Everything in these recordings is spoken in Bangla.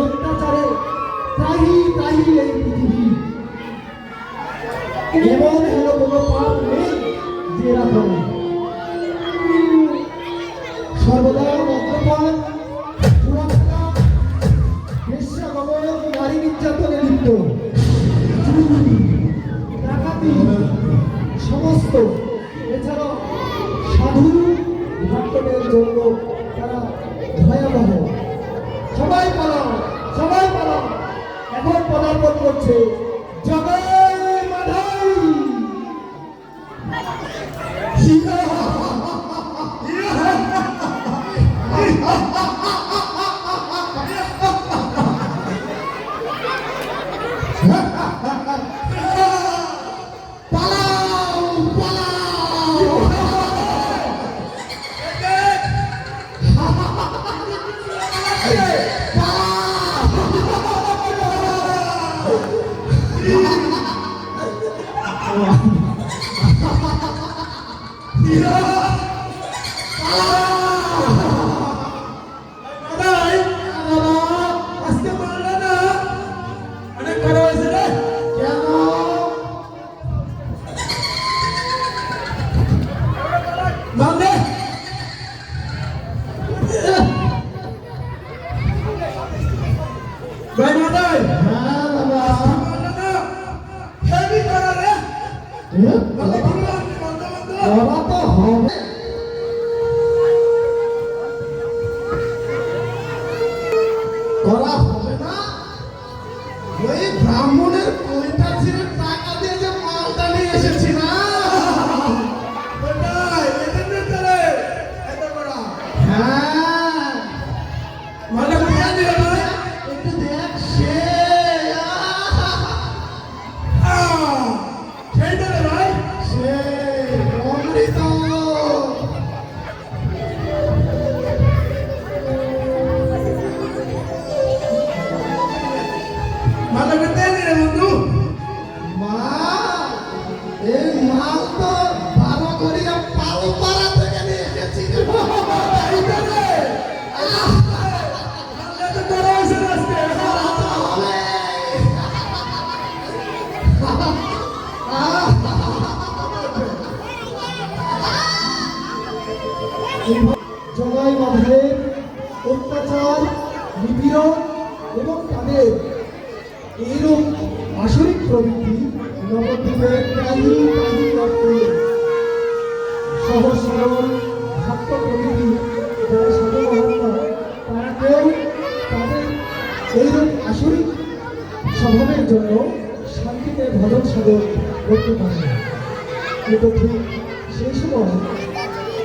অত্যাচারে ত্রাহি ত্রাহি এই পৃথিবী। এমন হলো কোনো পাপ নেই যে এরা করে। সর্বদা মদ্যপান, চুরাচারা, বেশ্যাগমন, নারী নির্যাতনে লিপ্ত, চুরি, ডাকাতি সমস্ত, এছাড়াও সাধু ভক্তদের জন্য তারা ভয়াবহ। সবাই পালাও, সবাই পালাও। এখন পদার্পণ করছে জগৎ মাধাই। করা হবে না। ওই ব্রাহ্মণের পয়টা ছিঁড়ে টাকা দিয়ে যে মালটা নিয়ে এসেছি না, হ্যাঁ মানে একটু দেখ সে সে অমৃত। জগাই মাধবের অত্যাচার, নিপীড়ন এবং তাদের এইরূপ আসরিক প্রবৃত্তি নবদ্বীপের প্রায়ই রক্তে সহজ সরল ভক্ত প্রকৃতি যারা সাধু মহাত্মা, তারা কেউ তাদের এইরূপ আসরিক স্বভাবের জন্য শান্তিতে ভজন সাধন করতে পারে। কিন্তু ঠিক সেই সময়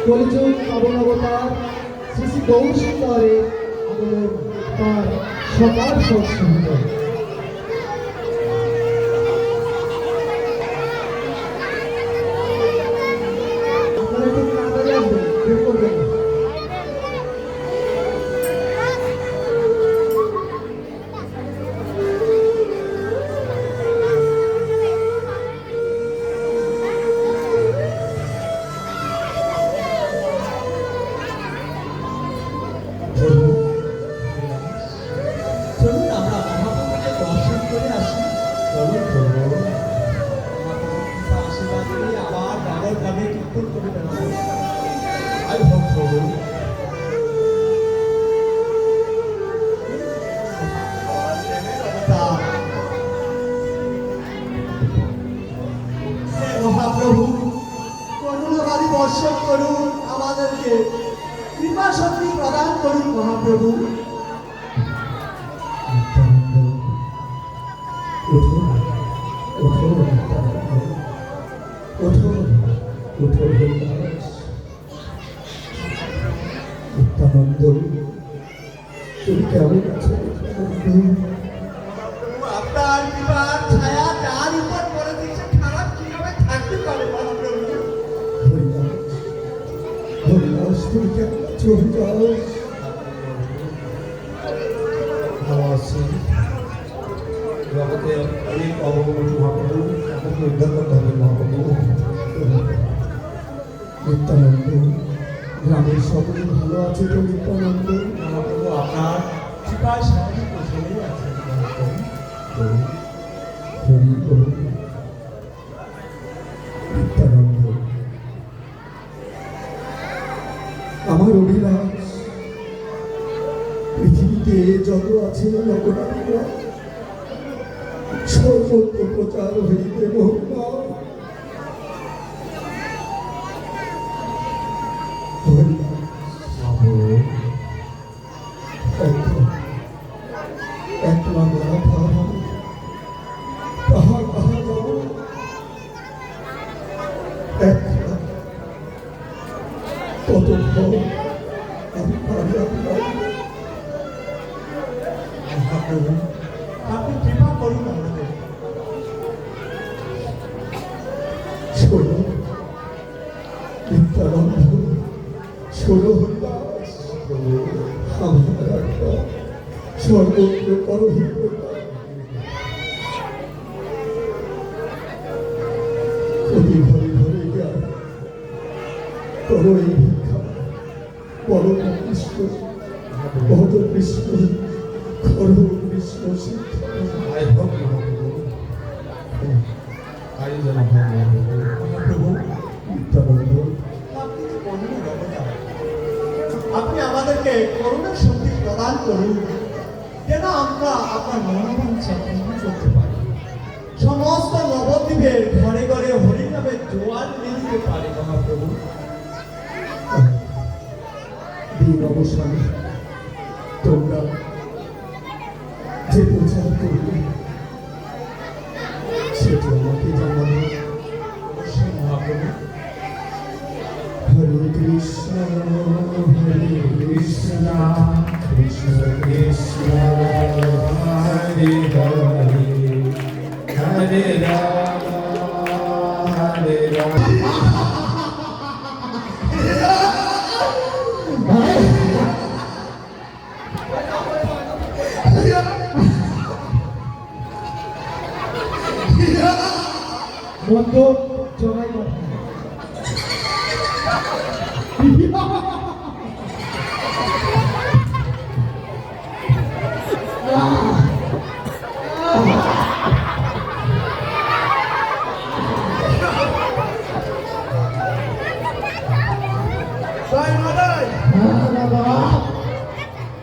কলিযুগ পাবন অবতার শ্রী শ্রী গৌর সুন্দরের আগমন তার সকাল সংস্কৃত। আপনারা একটু তাড়াতাড়ি আসবেন, বের করবেন। মহাপ্রভু করুণাবাদী বর্ষণ করুন, আমাদেরকে কৃপা শক্তি প্রদান করুন মহাপ্রভু। নিত্যানন্দ, তুমি কেমন আছো? আপনার কৃপার ছায়া যার উপর পড়ে দিচ্ছে, খারাপ কিভাবে থাকতে পারে মহাপ্রভু? হরিদাস, তুমি কেমন আছো? হরিদাস ভালো আছি। জগতে অনেক অবগত মহাপ্রভু, আমাকে উদ্ধার করতে হবে মহাপ্রভু। নিত্যানন্দ, গ্রামের সকলে ভালো আছে তো? নিত্যানন্দ, মহাপ্রভু আপনার কৃপায় সাহায্য করছে। চলে আছে আমার অভিলাষ পৃথিবীতে যত আছে নগরাধিরা সর্বত্র প্রচার হইতে মহিমা একলা বলা তাহার তাহা যাব একলা কত ভয় আমি পারি আপনার আপনি কৃপা করুন আমাদের। শোনো নিত্যানন্দ শোনো হরিদাস আমার একটা সর্বত্র করহিত প্রতি ঘরে ঘরে গিয়া করো এই ভিক্ষা বড় কৃষ্ণ বড় কৃষ্ণ করো কৃষ্ণ সিদ্ধ আয় হোক মহাপ্রভু, আয় যেন হয় মহাপ্রভু। নিত্যানন্দ আপনি যে করুণ অবতার, আপনি আমাদেরকে করুণার শক্তি প্রদান করুন, যেন আমরা আপনার মনোবাঞ্ছা পূর্ণ করতে পারি। সমস্ত নবদ্বীপের ঘরে ঘরে হরিনামের জোয়ার মিলতে পারে মহাপ্রভু। দিন অবসানে তোমরা যে প্রচার করবে সেটা আমাকে জানাবে। অবশ্যই মহাপ্রভু। হরে কৃষ্ণ কৃষ্ণ কৃষ্ণ হরে হরে হরে রাম হরে রাম মধ্য চড়াই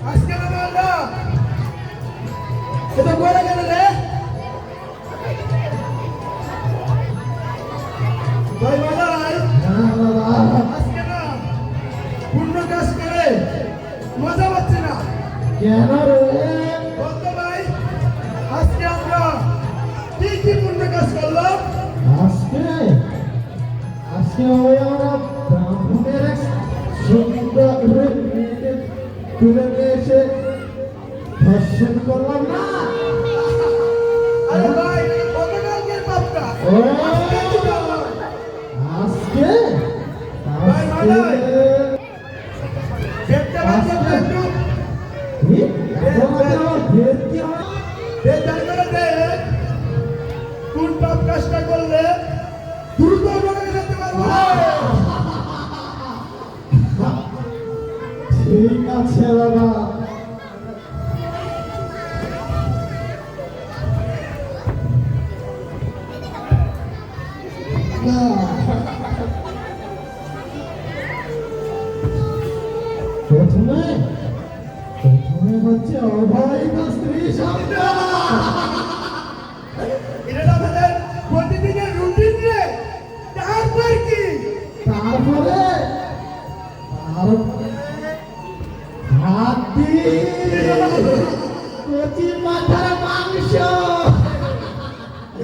আজকে এটা বলে গেল রে ভাই মাদাই, আজকে না পূর্ণ কাজ করে মজা পাচ্ছে না কেন রে? বলতো ভাই, আজকে আমরা কি কি পূর্ণ কাজ করলাম? আজকে আজকে ওই আমরা ব্রাহ্মণের এক সুন্দর মেয়েকে তুলে নিয়ে এসে ধর্ষণ করলাম না? আরে ভাই, গতকালকের পাপটা ও, আজকে কি করলাম? আজকে ভাই মাদাই, আজকে দেখতে পাচ্ছেন তো একটু? কি? এখন আমার ভেদ কি হয়? বেচার করে দেখ, কোন পাপ কাজটা করলে দ্রুত নরকে যেতে পারবো। ঠিক আছে বাবা, প্রথমে প্রথমে হচ্ছে অবৈধ স্ত্রী সন্তান, এটা তো আমাদের প্রতিদিনের রুটিন রে। তারপর কি? তারপরে হাতি কচি মাথার মাংস,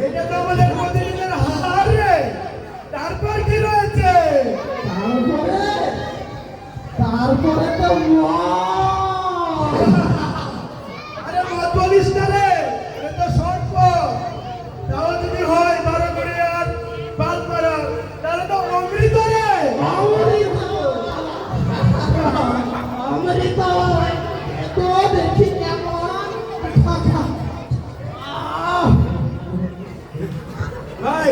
এটা তো আমাদের প্রতিদিনের হার রে। তারপর কি রয়েছে? তারপরে তারপরে তো মদ। আরে মত বলিস না রে, এটা তো সর্প। তাও যদি হয় 12 করে আর 5 করা, তাহলে তো অমৃত রে। অমৃত অমৃত তো দেখি কেমন। ভাই,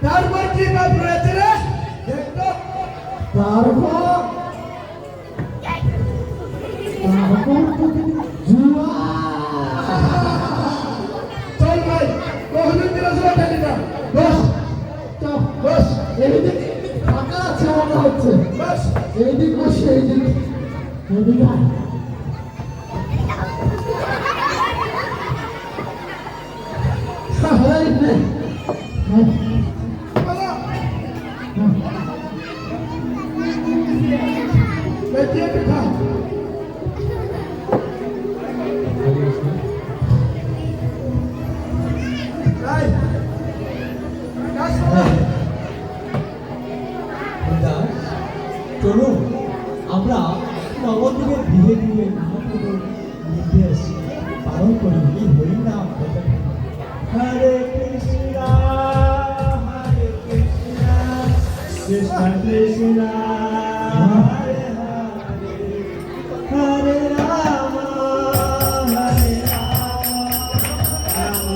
তারপর কি পাপ রয়েছে রে? দেখ তো। তারপর জুয়া এদিকে আয়। এই নে। হ্যাঁ। চলুন আমরা নবদ্বীপের ধীরে ধীরে মহাপ্রভুর নির্দেশ পালন করি এই হরিনাম ভজন। হরে কৃষ্ণ কৃষ্ণ কৃষ্ণ হরে হরে হরে রাম হরে রাম রাম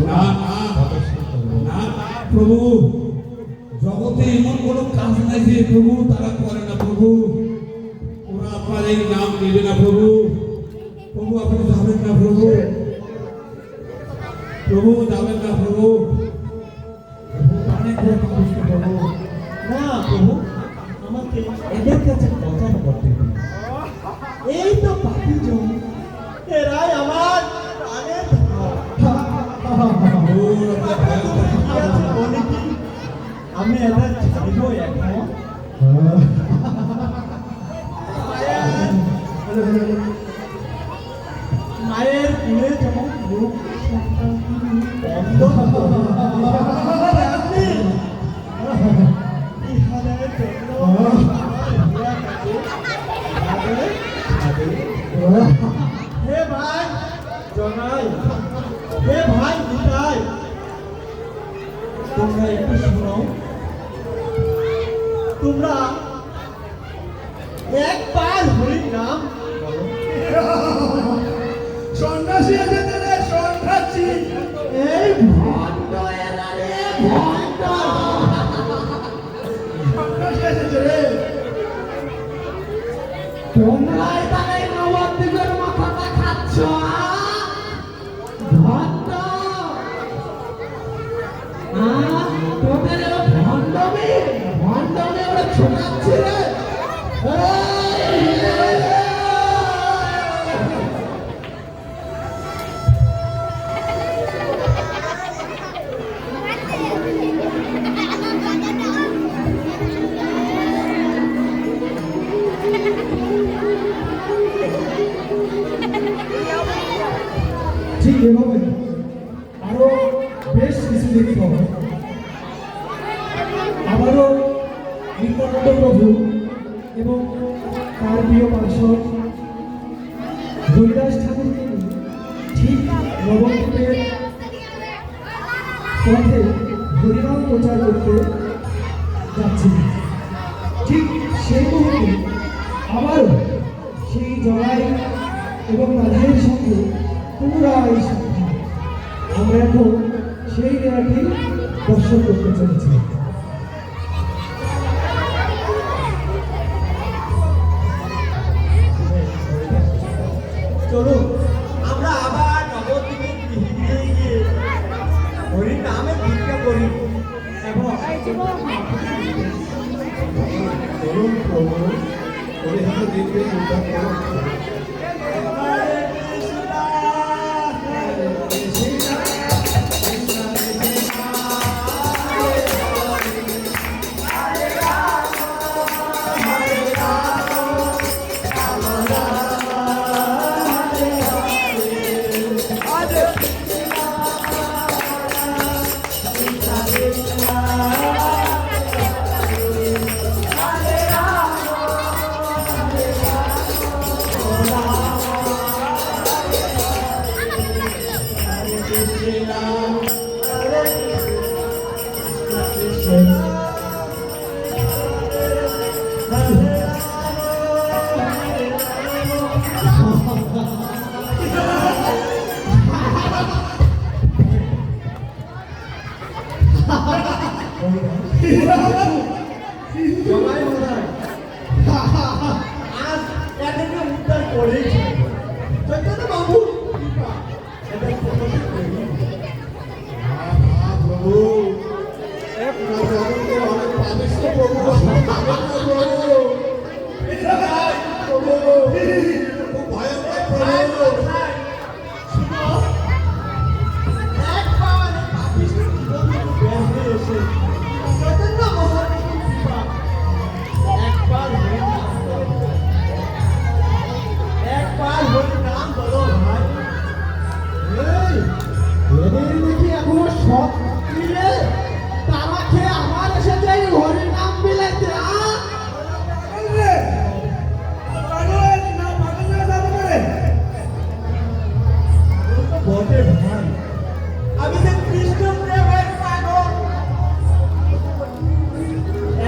না না প্রভু, জগতে এমন কোনো কাজ নাই যে প্রভু তারা করে না প্রভু। ওরা আপনার এই নাম নেবে না প্রভু। প্রভু আপনি যাবেন না প্রভু, প্রভু যাবেন না প্রভু। অনেক বুঝতে পারবো না প্রভু, আমাকে এদের কাছে কথা বলতে দিন। এই তো পাপি জন, এরাই আমার প্রাণের ধন। আমি এদের ছাড়ব এখন। মায়ের কুলে যেমন রূপ বন্ধ হে ভাই জনাই, হে ভাই নিতাই, তোমরা একটু শোনো। তোমরা একবার হরির নাম বলো। সন্ন্যাসী এসেছে রে, সন্ন্যাসী। এই ভণ্ড এরা রে, ভণ্ড। সন্ন্যাসী এসেছে রে। তোমরা এখানে নবদ্বীপের মাথাটা খাচ্ছ, ভণ্ড। তোদের ভণ্ডমে ভণ্ডমে ওরা ছোটাচ্ছে রে। ঠিক এভাবে আরো বেশ কিছু দেখতে হবে। আবারও নিত্যানন্দ প্রভু এবং তার প্রিয় পার্শ্বদ হরিদাস ঠাকুরকে নিয়ে ঠিক নবদ্বীপের পথে হরিনাম প্রচার করতে যাচ্ছিলেন। ঠিক সেই মুহূর্তে আবারও সেই জগাই এবং রাধায়ের সঙ্গে পুনরায় সাক্ষাৎ। আমরা এখন সেই লীলাটি দর্শন করতে চলেছি। চলুন আমরা আবার নবদ্বীপের গৃহে গিয়ে হরির নামে ভিক্ষা করি এবং চলুন প্রভু, পরিহিত দিব্য উদ্ধার করুন। হরে কৃষ্ণ হরে কৃষ্ণ কৃষ্ণ কৃষ্ণ হরে রাম হরে রাম রাম রাম হরে হরে হরে কৃষ্ণ কৃষ্ণ কৃষ্ণ হরে রাম হরে রাম হরে কৃষ্ণ হরে কৃষ্ণ জগাই মহারাজ আজ এদেরকে উদ্ধার করেই বটে ভাই, আমি যে কৃষ্ণ প্রেমের পাগল।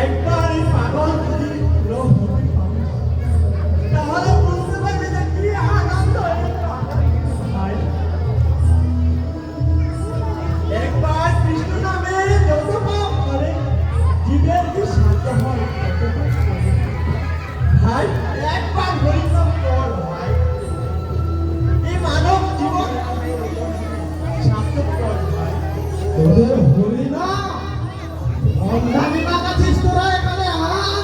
একবার এই পাগল যদি লোক হতে পারে, তাহলে বুঝতে পারবে যে কি আনন্দ এই পাগল। ভাই, একবার কৃষ্ণ নামে যত পাপ করে জীবের কি শান্ত হয় তত পাপ করে। ভাই, একবার হরিনাম কর ভাই, এই মানব জীবন সার্থক কর ভাই। তোদের হরিনাম অন্ধানি মাগাছিস তোরা এখানে, হ্যাঁ?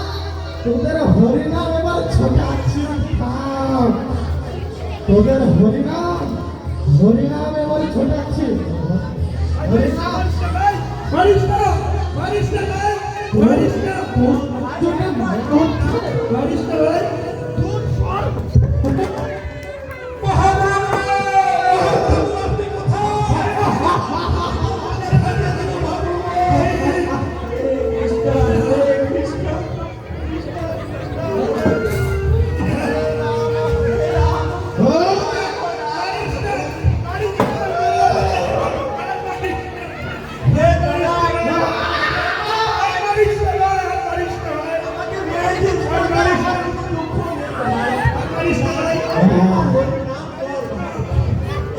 তোদের হরিনাম এবার ছোটাচ্ছি থাম। তোদের হরিনাম এবার ছোটাচ্ছি। হরিনাম পারিস না, পারিস না ভাই, পারিস না, তোকে মনে হচ্ছে পারিস না ভাই। দূর সর।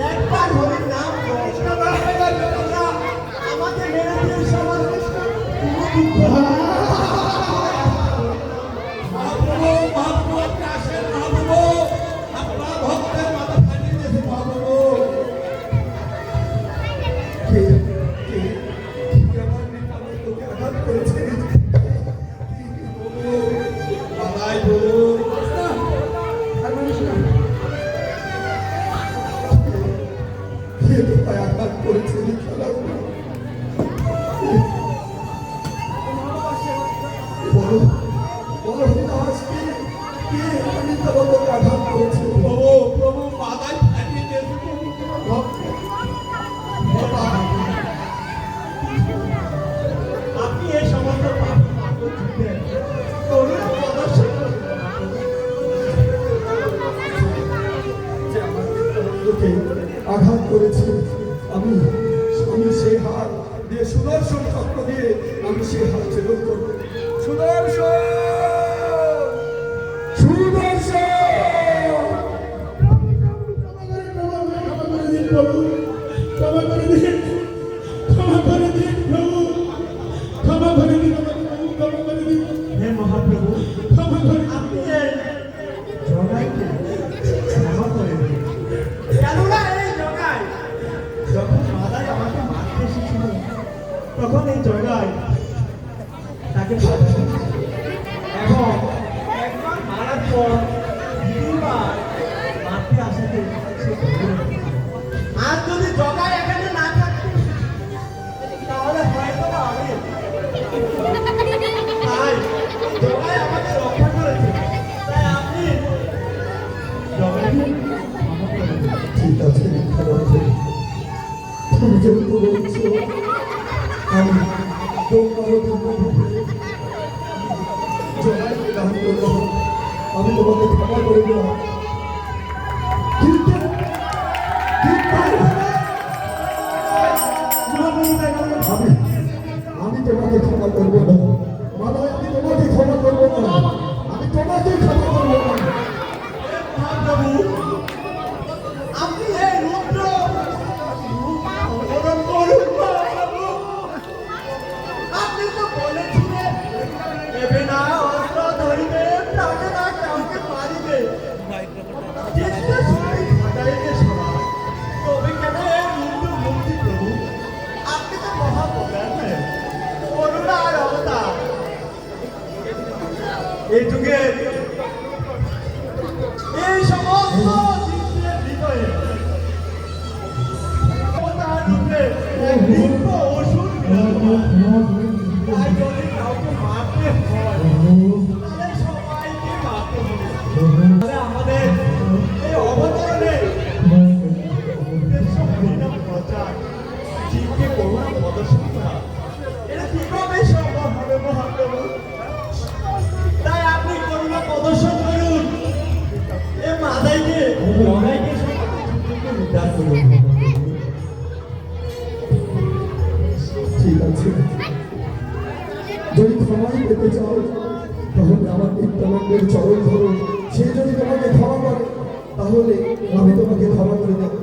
একবার হরির নাম আমাকে মেরে দিয়ে সমাজ মহাপ্রভু, মহাপ্রভু, আপনি আসেন মহাপ্রভু, আপনার ভক্তের মাথা ফাটিয়ে দিয়েছে মহাপ্রভু। বালাই প্রভু, প্রভু, প্রভু, মাথায় ফাটিয়ে দিয়েছে প্রভু। আপনি এই সমস্ত করুণা প্রদর্শন করুন। আঘাত করেছে, আমি আমি সেই হাত দিয়ে সুদর্শন চক্র দিয়ে আমি সেই হাত ছেদন করবো। সুদর্শন, সুদর্শন, হে মহাপ্রভু, আপনি এই জগাইকে ক্ষমা করে দিন। কেননা এই জগাই যখন মাদাই আমাকে মারতে এসেছিল, তখন এই জগাই তাকে মারতে এবং একবার মারার পর দ্বিতীয়বার মারতে আসাতে সে ধরে নিল। আর যদি জগাই এখানে না থাকতো, তাহলে হয়তো বা আমি তাই জগাই আমাকে রক্ষা করেছে। তাই আপনি জগাইকে ক্ষমা করে দিন। ঠিক আছে, তুমি যেহেতু বলছো, আমি জগাইকে দান করবো, আমি তোমাকে ক্ষমা করে দিলাম। কিন্তু আমি তোমাকে ক্ষমা করবো না, মানব, আমি তোমাকে ক্ষমা করবো না, আমি তোমাকে ক্ষমা করবো না। মহাপ্রভু, আপনি এই রুদ্র অবতরণ করুন মহাপ্রভু। আপনি তো বলেছিলেন, এবে না অস্ত্র ধরিবে, তাকে না কাউকে মারিবে, চেষ্টা শক্তি ঘটাইবে সবাই, তবে কেন এই রুদ্র মুক্তি প্রভু? আপনি তো মহাপ্রজ্ঞান, করুণা আর অবতার। এই যুগে এই সমস্ত জীবদের হৃদয়ে অবতার রূপে এক দিব্য অসুর বিরাজমান। তাই যদি কাউকে মারতে হয়, তাহলে সবাইকে মারতে হবে। তাহলে আমাদের এই অবতরণে উদ্দেশ্য হরিনাম প্রচার, জীবকে করুণা প্রদর্শন করা, এটা কিভাবে সম্ভব হবে মহাপ্রভু? তাই আপনি করুণা প্রদর্শন করুন, এ মাদাইকে জগাইকে সমাজে উদ্ধার করুন। করেছে। যদি ক্ষমাই পেতে চাও তাহলে আমার নিত্যানন্দের চরণ ধরো, সে যদি তোমাকে ক্ষমা করে তাহলে আমি তোমাকে ক্ষমা করে দেব।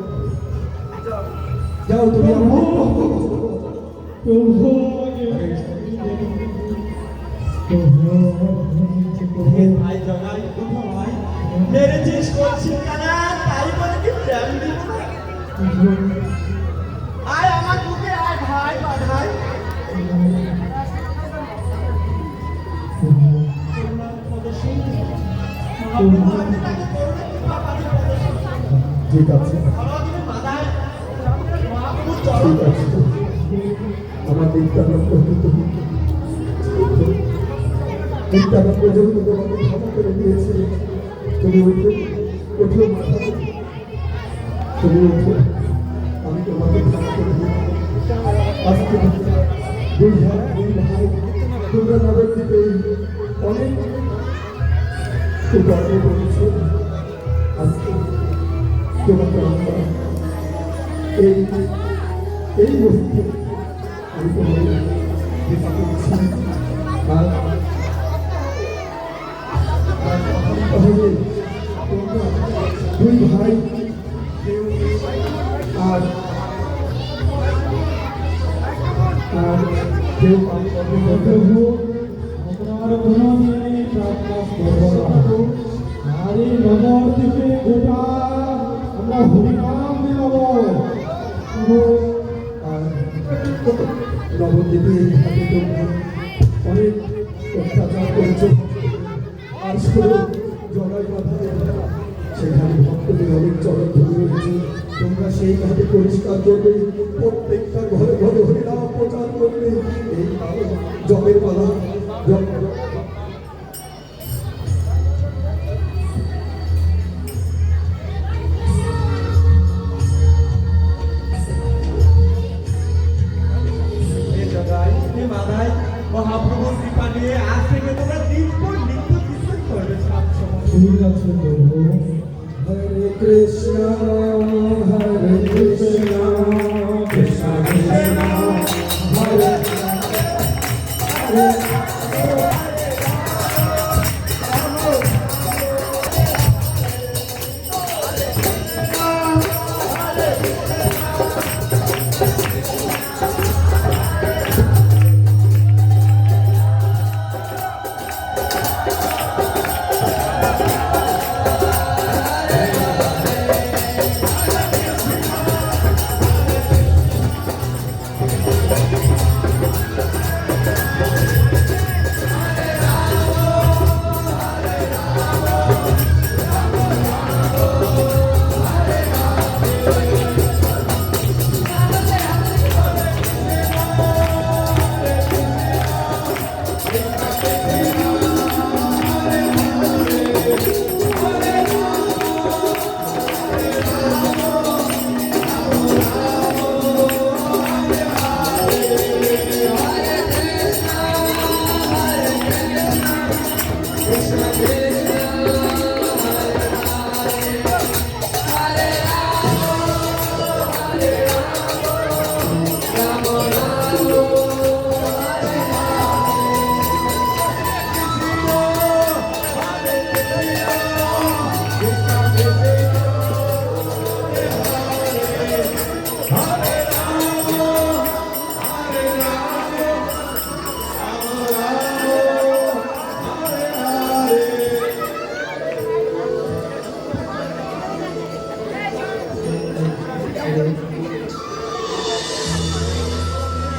যাও তুমি আমার ভাই জগাই ভাই মেরেছিস করছিস কানা তাই বলে কি প্রেম দিব না আয় আমার বুকে আয় ভাই বাধাই ঠিক আছে, ঠিক আছে, আমার নিত্যানন্দ নিত্যানন্দ যেহেতু তোমাকে ক্ষমা করে দিয়েছে, তুমি উঠো, উঠো মাথা, তুমি উঠো, আমি তোমাকে ক্ষমা করে দিই। আজকে দুই ভাই তোমরা নবদ্বীপে অনেক গর্ব করেছো। আজকে তোমাকে আমরা এই মুহূর্তে আমি তোমাকে কৃপা করছি। আর তাহলে তোমরা দুই ভাই আর কেউ আমি আপনার গুণমী প্রাপ্ত করব নারী নবদ্বীপে গোটা আমরা হরিনাম দিলাম নবদ্বীপে এইভাবে তোমরা অনেক অত্যাচার করেছ। আর শুধু জগাই মাথায় সেখানে ভক্তদের অনেক চরণ ধরে রয়েছে। তোমরা সেই ঘাটে পরিষ্কার করবে, প্রত্যেকটা ঘরে ঘরে হরিনাম প্রচার করবে। এই জবের পালা